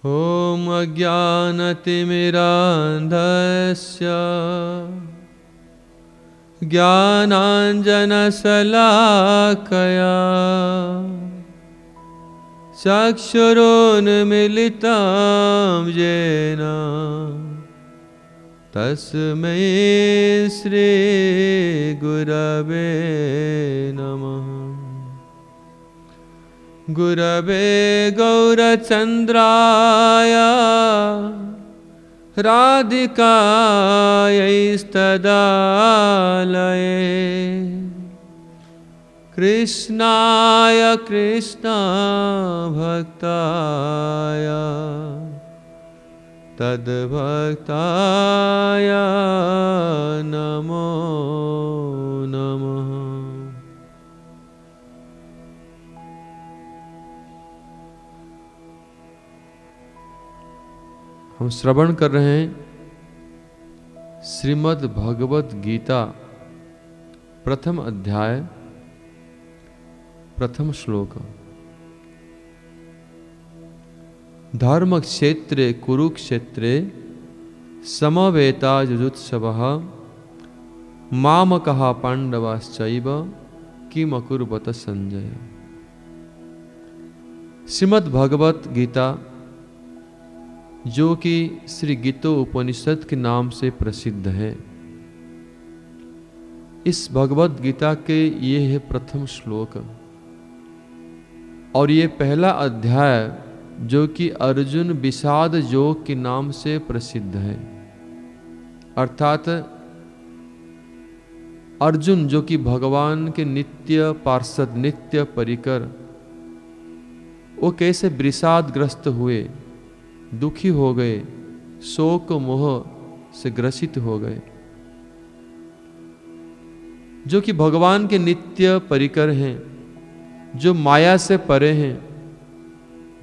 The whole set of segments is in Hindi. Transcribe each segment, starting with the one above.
ॐ अज्ञानतिमिरान्धस्य ज्ञानाञ्जनशलाकया चक्षुरुन्मीलितं येन तस्मै श्रीगुरवे नमः। गुरवे गौरचन्द्राय राधिकायैस्तदालये कृष्णाय कृष्णभक्ताय तद्भक्ताय नमो नमः। हम श्रवण कर रहे हैं श्रीमद् भगवत गीता प्रथम अध्याय प्रथम श्लोक। धर्म क्षेत्रे कुरुक्षेत्रे समवेता जुजुत्सवः मामकः पांडवाश्चैव किम अकुर्वत संजय। श्रीमद् भगवत गीता जो कि श्री गीतो उपनिषद के नाम से प्रसिद्ध है, इस भगवत गीता के ये है प्रथम श्लोक और ये पहला अध्याय जो कि अर्जुन विषाद योग के नाम से प्रसिद्ध है। अर्थात अर्जुन जो कि भगवान के नित्य पार्षद नित्य परिकर, वो कैसे विषादग्रस्त हुए, दुखी हो गए, शोक मोह से ग्रसित हो गए। जो कि भगवान के नित्य परिकर हैं, जो माया से परे हैं,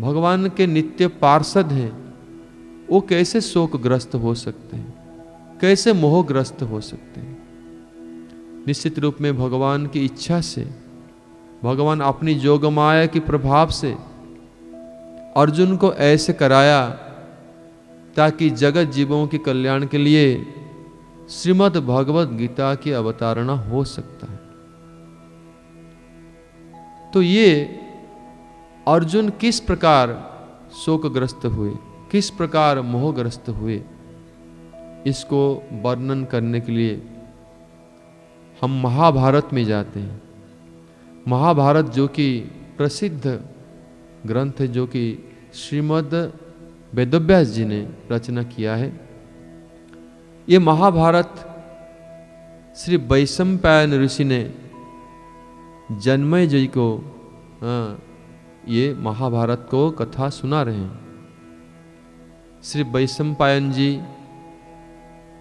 भगवान के नित्य पार्षद हैं, वो कैसे शोकग्रस्त हो सकते हैं, कैसे मोहग्रस्त हो सकते हैं। निश्चित रूप में भगवान की इच्छा से, भगवान अपनी जोग माया के प्रभाव से अर्जुन को ऐसे कराया ताकि जगत जीवों के कल्याण के लिए श्रीमद् भगवत गीता की अवतारणा हो सकता है। तो ये अर्जुन किस प्रकार शोकग्रस्त हुए, किस प्रकार मोहग्रस्त हुए, इसको वर्णन करने के लिए हम महाभारत में जाते हैं। महाभारत जो कि प्रसिद्ध ग्रंथ है, जो कि श्रीमद् वेदव्यास जी ने रचना किया है। ये महाभारत श्री वैशंपायन ऋषि ने जन्मेजय जी को ये महाभारत को कथा सुना रहे हैं। श्री वैशंपायन जी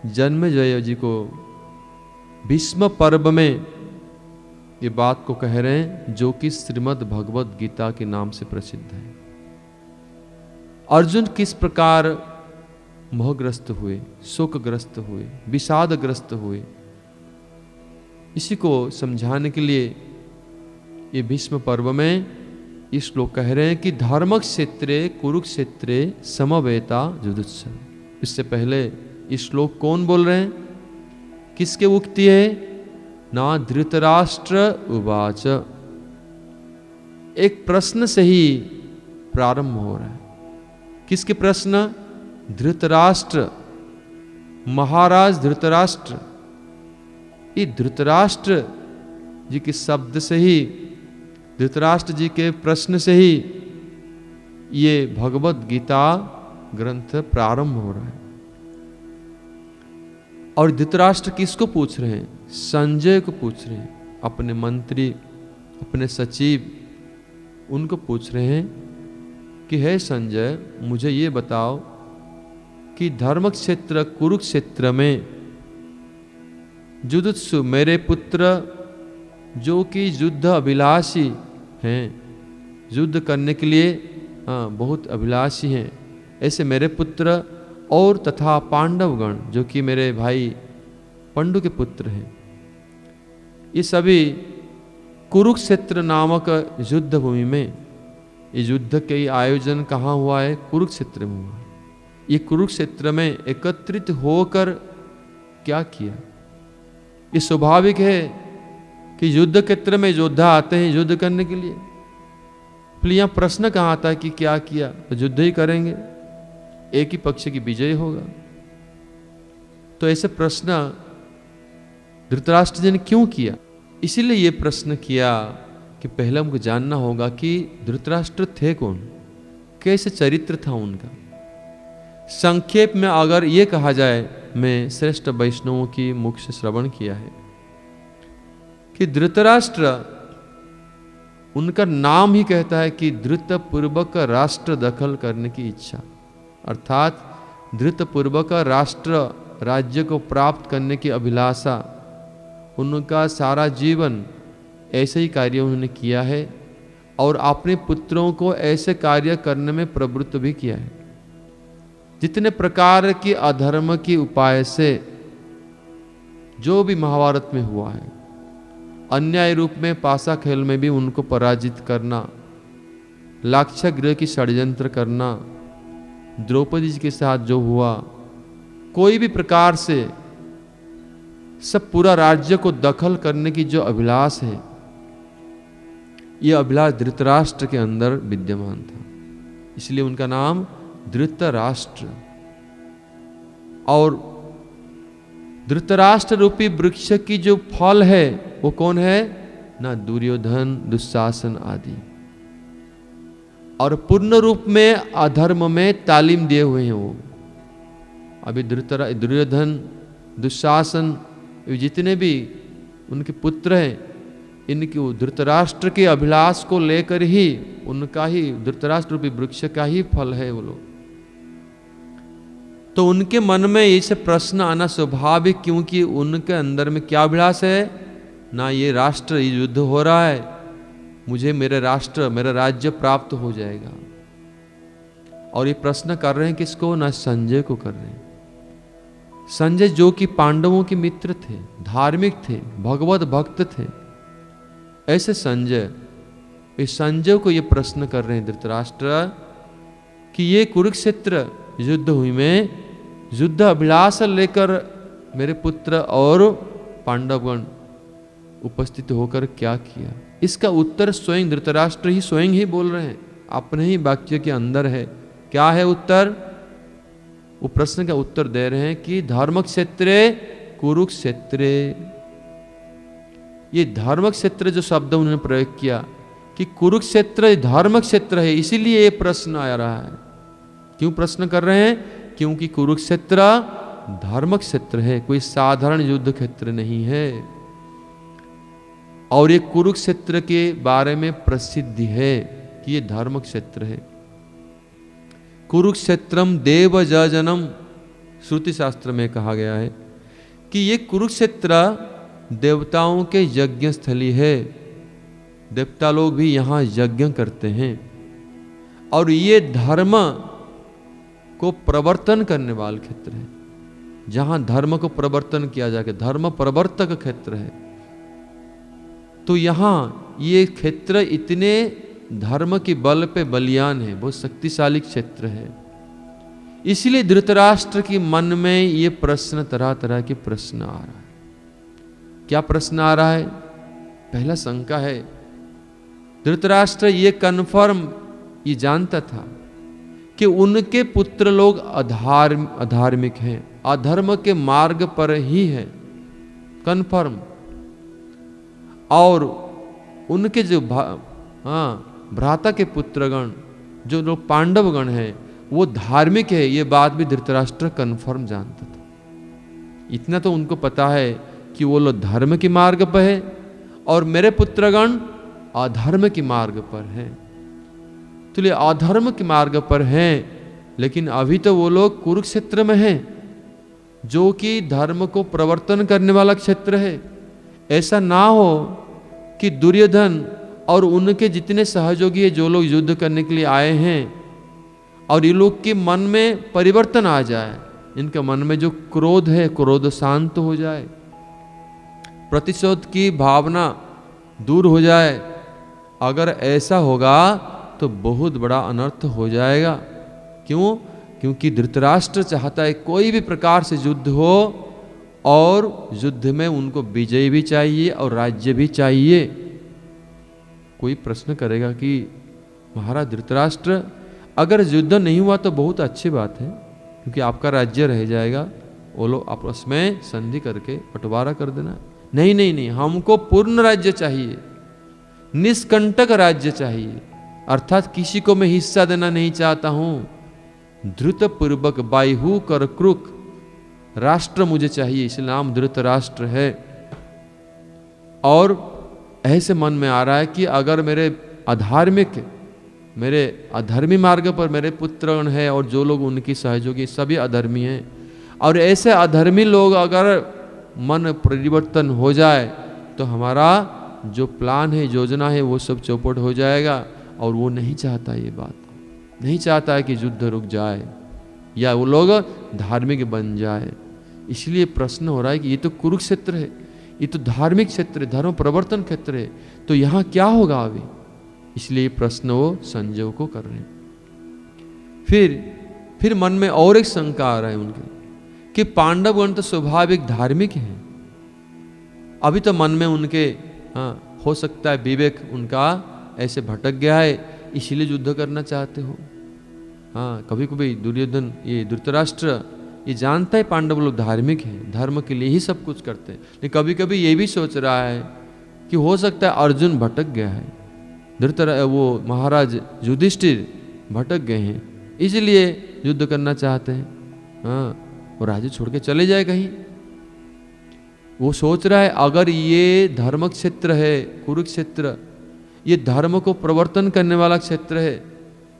जन्मेजय जी को भीष्म पर्व में ये बात को कह रहे हैं, जो कि श्रीमद् भगवत गीता के नाम से प्रसिद्ध है। अर्जुन किस प्रकार मोहग्रस्त हुए, शोकग्रस्त हुए, विषादग्रस्त हुए, इसी को समझाने के लिए ये भीष्म पर्व में इस श्लोक कह रहे हैं कि धर्म क्षेत्रे कुरुक्षेत्रे समवेता जुजुत्सव। इससे पहले इस श्लोक कौन बोल रहे हैं, किसके उक्ति है? ना धृतराष्ट्र उवाच। एक प्रश्न से ही प्रारंभ हो रहा है। किसके प्रश्न? धृतराष्ट्र, महाराज धृतराष्ट्र। ये धृतराष्ट्र जी के शब्द से ही, धृतराष्ट्र जी के प्रश्न से ही ये भगवत गीता ग्रंथ प्रारंभ हो रहा है। और धृतराष्ट्र किसको पूछ रहे हैं? संजय को पूछ रहे हैं, अपने मंत्री, अपने सचिव, उनको पूछ रहे हैं कि हे संजय, मुझे ये बताओ कि धर्म क्षेत्र कुरुक्षेत्र में जुजुत्सु मेरे पुत्र जो कि युद्ध अभिलाषी हैं, युद्ध करने के लिए बहुत अभिलाषी हैं, ऐसे मेरे पुत्र और तथा पांडवगण जो कि मेरे भाई पंडु के पुत्र हैं, ये सभी कुरुक्षेत्र नामक युद्ध भूमि में ये युद्ध के आयोजन कहाँ हुआ है? कुरुक्षेत्र में हुआ है। ये कुरुक्षेत्र में एकत्रित होकर क्या किया? ये स्वाभाविक है कि युद्ध क्षेत्र में योद्धा आते हैं युद्ध करने के लिए। फिर यहाँ प्रश्न कहाँ आता है कि क्या किया? तो युद्ध ही करेंगे, एक ही पक्ष की विजय होगा। तो ऐसे प्रश्न धृतराष्ट्र जी ने क्यों किया? इसीलिए ये प्रश्न किया कि पहले हमको जानना होगा कि धृतराष्ट्र थे कौन, कैसे चरित्र था उनका। संक्षेप में अगर ये कहा जाए, मैं श्रेष्ठ वैष्णवों की मुख से श्रवण किया है कि धृतराष्ट्र, उनका नाम ही कहता है कि धृतपूर्वक राष्ट्र दखल करने की इच्छा, अर्थात धृतपूर्वक राष्ट्र राज्य को प्राप्त करने की अभिलाषा। उनका सारा जीवन ऐसे ही कार्य उन्होंने किया है और अपने पुत्रों को ऐसे कार्य करने में प्रवृत्त भी किया है। जितने प्रकार की अधर्म की उपाय से जो भी महाभारत में हुआ है, अन्याय रूप में पासा खेल में भी उनको पराजित करना, लाक्षागृह की षड्यंत्र करना, द्रौपदी जी के साथ जो हुआ, कोई भी प्रकार से सब पूरा राज्य को दखल करने की जो अभिलाष है, यह अभिलाष धृतराष्ट्र के अंदर विद्यमान था। इसलिए उनका नाम धृतराष्ट्र। और धृतराष्ट्र रूपी वृक्ष की जो फल है वो कौन है? ना दुर्योधन, दुशासन आदि, और पूर्ण रूप में अधर्म में तालीम दिए हुए हैं वो। अभी दुर्योधन, दुशासन, जितने भी उनके पुत्र हैं, इनकी धृतराष्ट्र के अभिलाष को लेकर ही उनका ही धृतराष्ट्र रूपी वृक्ष का ही फल है वो लोग। तो उनके मन में ऐसे प्रश्न आना स्वाभाविक, क्योंकि उनके अंदर में क्या अभिलाष है? ना ये राष्ट्र, ये युद्ध हो रहा है, मुझे मेरे राष्ट्र, मेरा राज्य प्राप्त हो जाएगा। और ये प्रश्न कर रहे हैं किसको? ना संजय को कर रहे हैं। संजय जो कि पांडवों के मित्र थे, धार्मिक थे, भगवत भक्त थे, ऐसे संजय, इस संजय को ये प्रश्न कर रहे हैं धृतराष्ट्र कि ये कुरुक्षेत्र युद्ध हुई में युद्ध अभिलाष लेकर मेरे पुत्र और पांडवगण उपस्थित होकर क्या किया? इसका उत्तर स्वयं धृतराष्ट्र ही स्वयं ही बोल रहे हैं, अपने ही वाक्य के अंदर है। क्या है उत्तर? वो प्रश्न का उत्तर दे रहे हैं कि धर्म क्षेत्रे कुरुक्षेत्रे। ये धर्म क्षेत्र जो शब्द उन्होंने प्रयोग किया कि कुरुक्षेत्र धर्म क्षेत्र है, इसीलिए ये प्रश्न आ रहा है। क्यों प्रश्न कर रहे हैं? क्योंकि कुरुक्षेत्र धर्म क्षेत्र है, कोई साधारण युद्ध क्षेत्र नहीं है। और ये कुरुक्षेत्र के बारे में प्रसिद्धि है कि ये धर्म क्षेत्र है। कुरुक्षेत्रम देव जजनम, श्रुति शास्त्र में कहा गया है कि ये कुरुक्षेत्र देवताओं के यज्ञ स्थली है। देवता लोग भी यहाँ यज्ञ करते हैं और ये धर्म को प्रवर्तन करने वाला क्षेत्र है, जहां धर्म को प्रवर्तन किया जाएगा, धर्म प्रवर्तक क्षेत्र है। तो यहां ये क्षेत्र इतने धर्म के बल पे बलियान है, बहुत शक्तिशाली क्षेत्र है। इसलिए धृतराष्ट्र के मन में ये प्रश्न, तरह तरह के प्रश्न आ रहा है। क्या प्रश्न आ रहा है? पहला शंका है, धृतराष्ट्र ये कन्फर्म ये जानता था कि उनके पुत्र लोग अधार्मिक हैं, अधर्म के मार्ग पर ही है, कन्फर्म। और उनके जो भ्राता के पुत्रगण जो लोग पांडवगण हैं वो धार्मिक है, ये बात भी धृतराष्ट्र कन्फर्म जानता था। इतना तो उनको पता है कि वो लोग धर्म के मार्ग पर है और मेरे पुत्रगण अधर्म के मार्ग पर हैं। तो ये अधर्म के मार्ग पर हैं, लेकिन अभी तो वो लोग कुरुक्षेत्र में हैं जो कि धर्म को प्रवर्तन करने वाला क्षेत्र है। ऐसा ना हो कि दुर्योधन और उनके जितने सहयोगी है जो लोग युद्ध करने के लिए आए हैं और ये लोग के मन में परिवर्तन आ जाए, इनके मन में जो क्रोध है क्रोध शांत हो जाए, प्रतिशोध की भावना दूर हो जाए। अगर ऐसा होगा तो बहुत बड़ा अनर्थ हो जाएगा। क्यों? क्योंकि धृतराष्ट्र चाहता है कोई भी प्रकार से युद्ध हो और युद्ध में उनको विजय भी चाहिए और राज्य भी चाहिए। कोई प्रश्न करेगा कि महाराज धृतराष्ट्र, अगर युद्ध नहीं हुआ तो बहुत अच्छी बात है, क्योंकि आपका राज्य रह जाएगा, वो लोग आपस में संधि करके बंटवारा कर देना। नहीं नहीं नहीं, हमको पूर्ण राज्य चाहिए, निष्कंटक राज्य चाहिए, अर्थात किसी को मैं हिस्सा देना नहीं चाहता हूं। धृत पूर्वक बायहू कर क्रुक राष्ट्र मुझे चाहिए, इसलिए नाम धृतराष्ट्र है। और ऐसे मन में आ रहा है कि अगर मेरे अधर्मी मार्ग पर मेरे पुत्रगण है और जो लोग उनकी सहयोगी सभी अधर्मी हैं, और ऐसे अधर्मी लोग अगर मन परिवर्तन हो जाए तो हमारा जो प्लान है, योजना है, वो सब चौपट हो जाएगा। और वो नहीं चाहता, ये बात नहीं चाहता है कि युद्ध रुक जाए या वो लोग धार्मिक बन जाए। इसलिए प्रश्न हो रहा है कि ये तो कुरुक्षेत्र है, ये तो धार्मिक क्षेत्र है, धर्म प्रवर्तन क्षेत्र है, तो यहाँ क्या होगा अभी? इसलिए प्रश्न वो संजय को कर रहे हैं। फिर मन में और एक शंका आ रहा है उनके कि पांडवगण तो स्वाभाविक धार्मिक हैं। अभी तो मन में उनके हो सकता है विवेक उनका ऐसे भटक गया है, इसीलिए युद्ध करना चाहते हो। कभी कभी दुर्योधन, ये धृतराष्ट्र ये जानता है पांडव लोग धार्मिक हैं, धर्म के लिए ही सब कुछ करते हैं, लेकिन कभी कभी ये भी सोच रहा है कि हो सकता है अर्जुन भटक गया है, वो महाराज युधिष्ठिर भटक गए हैं, इसलिए युद्ध करना चाहते हैं। और राज्य छोड़ के चले जाए कहीं। वो सोच रहा है अगर ये धर्म क्षेत्र है कुरुक्षेत्र, ये धर्म को प्रवर्तन करने वाला क्षेत्र है,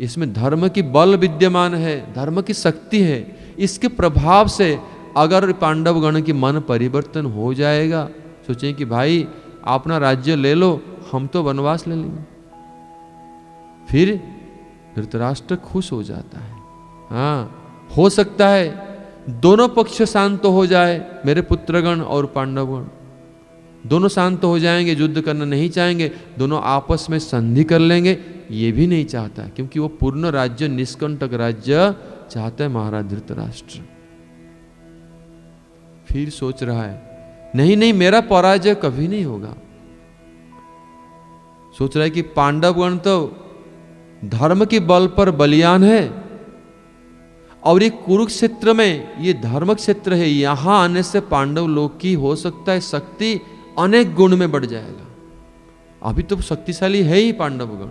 इसमें धर्म की बल विद्यमान है, धर्म की शक्ति है, इसके प्रभाव से अगर पांडवगण की मन परिवर्तन हो जाएगा, सोचें कि भाई अपना राज्य ले लो, हम तो वनवास ले लेंगे, फिर धृतराष्ट्र खुश हो जाता है। हो सकता है दोनों पक्ष शांत हो जाए, मेरे पुत्रगण और पांडवगण दोनों शांत हो जाएंगे, युद्ध करना नहीं चाहेंगे, दोनों आपस में संधि कर लेंगे। ये भी नहीं चाहता, क्योंकि वो पूर्ण राज्य, निष्कंटक राज्य चाहता है महाराज धृतराष्ट्र। फिर सोच रहा है नहीं नहीं, मेरा पराजय कभी नहीं होगा। सोच रहा है कि पांडवगण तो धर्म के बल पर बलियान है, और ये कुरुक्षेत्र में ये धर्म क्षेत्र है, यहां आने से पांडव लोग की हो सकता है शक्ति अनेक गुण में बढ़ जाएगा। अभी तो शक्तिशाली है ही पांडवगण,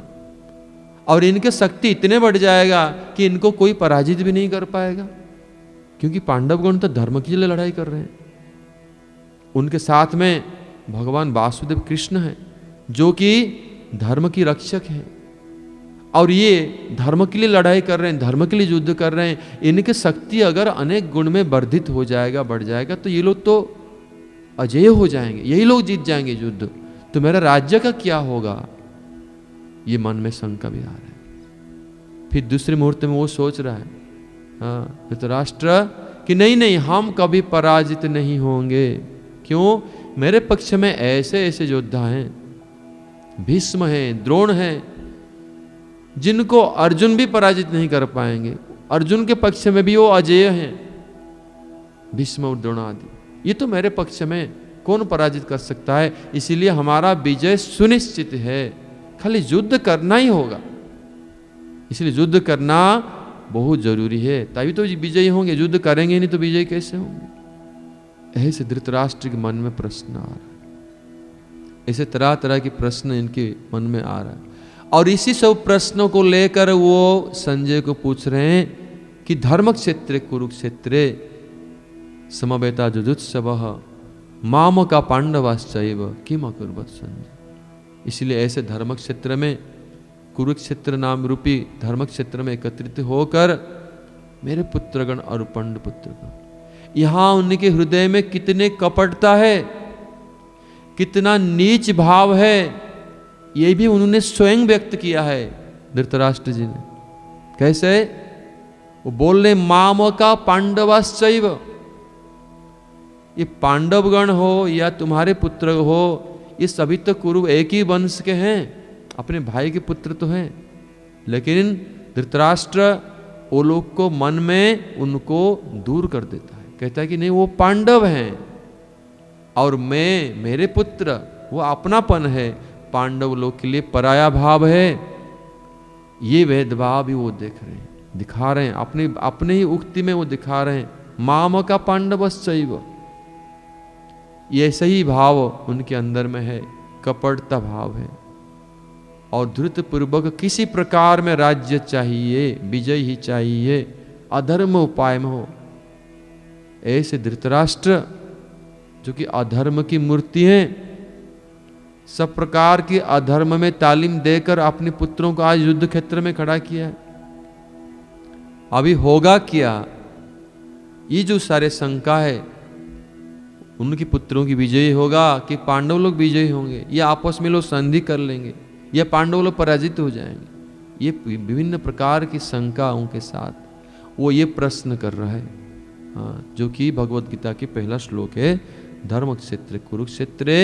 और इनके शक्ति इतने बढ़ जाएगा कि इनको कोई पराजित भी नहीं कर पाएगा, क्योंकि पांडवगण तो धर्म के लिए लड़ाई कर रहे हैं। उनके साथ में भगवान वासुदेव कृष्ण है, जो कि धर्म की रक्षक हैं, और ये धर्म के लिए लड़ाई कर रहे हैं, धर्म के लिए युद्ध कर रहे हैं। इनकी शक्ति अगर अनेक गुण में वर्धित हो जाएगा, बढ़ जाएगा, तो ये लोग तो अजय हो जाएंगे, यही लोग जीत जाएंगे युद्ध, तो मेरा राज्य का क्या होगा? ये मन में शंका भी आ रहा है। फिर दूसरे मुहूर्त में वो सोच रहा है धृतराष्ट्र कि नहीं नहीं, हम कभी पराजित नहीं होंगे। क्यों? मेरे पक्ष में ऐसे ऐसे योद्धा हैं, भीष्म हैं, द्रोण हैं, जिनको अर्जुन भी पराजित नहीं कर पाएंगे। अर्जुन के पक्ष में भी वो अजेय हैं, भीष्म और द्रोण आदि। ये तो मेरे पक्ष में कौन पराजित कर सकता है? इसीलिए हमारा विजय सुनिश्चित है, खाली युद्ध करना ही होगा। इसलिए युद्ध करना बहुत जरूरी है, तभी तो विजयी होंगे। युद्ध करेंगे नहीं तो विजयी कैसे होंगे? ऐसे धृतराष्ट्र के मन में प्रश्न आ रहा है, ऐसे तरह तरह के प्रश्न इनके मन में आ रहा है। और इसी सब प्रश्नों को लेकर वो संजय को पूछ रहे हैं कि धर्म क्षेत्र कुरुक्षेत्रे समवेता जुजुत्सवः माम का पांडवाश्चैव किम अकुर्वत संजय। इसलिए ऐसे धर्म क्षेत्र में, कुरुक्षेत्र नाम रूपी धर्म क्षेत्र में एकत्रित होकर मेरे पुत्रगण और पांडव पुत्रगण, यहां उनके हृदय में कितने कपटता है, कितना नीच भाव है, ये भी उन्होंने स्वयं व्यक्त किया है धृतराष्ट्र जी ने। कैसे? वो बोल रहे माम का पांडवाश्चैव, ये पांडवगण हो या तुम्हारे पुत्र हो, ये सभी तो कुरु एक ही वंश के हैं, अपने भाई के पुत्र तो हैं, लेकिन धृतराष्ट्र वो लोग को मन में उनको दूर कर देता है, कहता है कि नहीं वो पांडव हैं और मैं मेरे पुत्र, वो अपनापन है, पांडव लोग के लिए पराया भाव है। ये भेदभाव भी वो देख रहे हैं, दिखा रहे हैं, अपने ही उक्ति में वो दिखा रहे हैं, माम का पांडवश्चैव। ये सही भाव उनके अंदर में है, कपटता भाव है। और धृत पूर्वक किसी प्रकार में राज्य चाहिए, विजय ही चाहिए, अधर्म उपाय में हो। ऐसे धृतराष्ट्र जो कि अधर्म की मूर्ति है, सब प्रकार की अधर्म में तालीम देकर अपने पुत्रों को आज युद्ध क्षेत्र में खड़ा किया है। अभी होगा क्या? ये जो सारे शंका है, उनके पुत्रों की विजयी होगा कि पांडव लोग विजयी होंगे, या आपस में लोग संधि कर लेंगे, या पांडव लोग पराजित हो जाएंगे, ये विभिन्न प्रकार की शंका उनके साथ वो ये प्रश्न कर रहा है। हाँ, जो कि भगवत गीता की पहला श्लोक है, धर्म क्षेत्र कुरुक्षेत्रे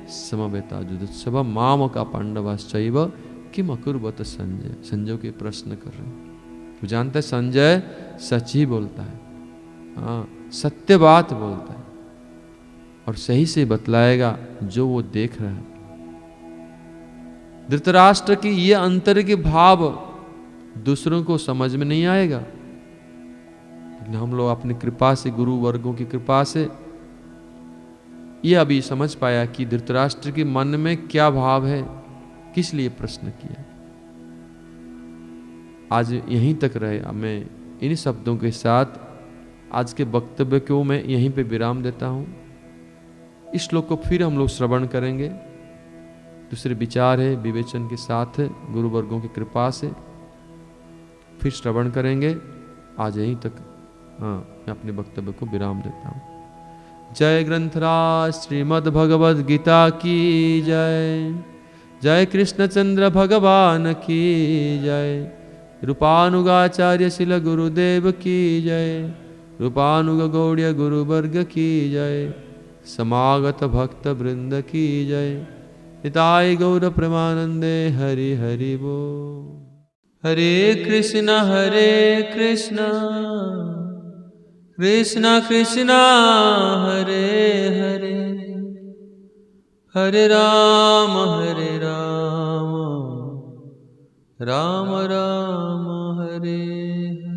समवेता युद्धोत्सव माम का पांडवाश्चैव किम अकुर्वत संजय। संजय के प्रश्न कर रहे हैं। तो जानते हैं संजय सच ही बोलता है, हाँ सत्य बात बोलता है और सही से बतलाएगा जो वो देख रहा है। धृतराष्ट्र की ये अंतर के भाव दूसरों को समझ में नहीं आएगा, लेकिन हम लोग अपनी कृपा से, गुरु वर्गों की कृपा से ये अभी समझ पाया कि धृतराष्ट्र के मन में क्या भाव है, किस लिए प्रश्न किया। आज यहीं तक रहे। मैं इन शब्दों के साथ आज के वक्तव्य को मैं यहीं पे विराम देता हूं। इस श्लोक को फिर हम लोग श्रवण करेंगे, दूसरे विचार है विवेचन के साथ गुरु वर्गों की कृपा से फिर श्रवण करेंगे। आज यहीं तक मैं अपने वक्तव्य को विराम देता हूँ। जय ग्रंथराज श्रीमद् भगवद गीता की जय। जय कृष्णचंद्र भगवान की जय। रूपानुगाचार्य शिल गुरुदेव की जय। रूपानुग गौड़्य गुरुवर्ग की जय। समागत भक्त वृंद की जय। निताय गौर प्रेमानंदे हरि हरि बोल। हरे कृष्ण कृष्ण कृष्ण हरे हरे, हरे राम राम राम हरे हरे।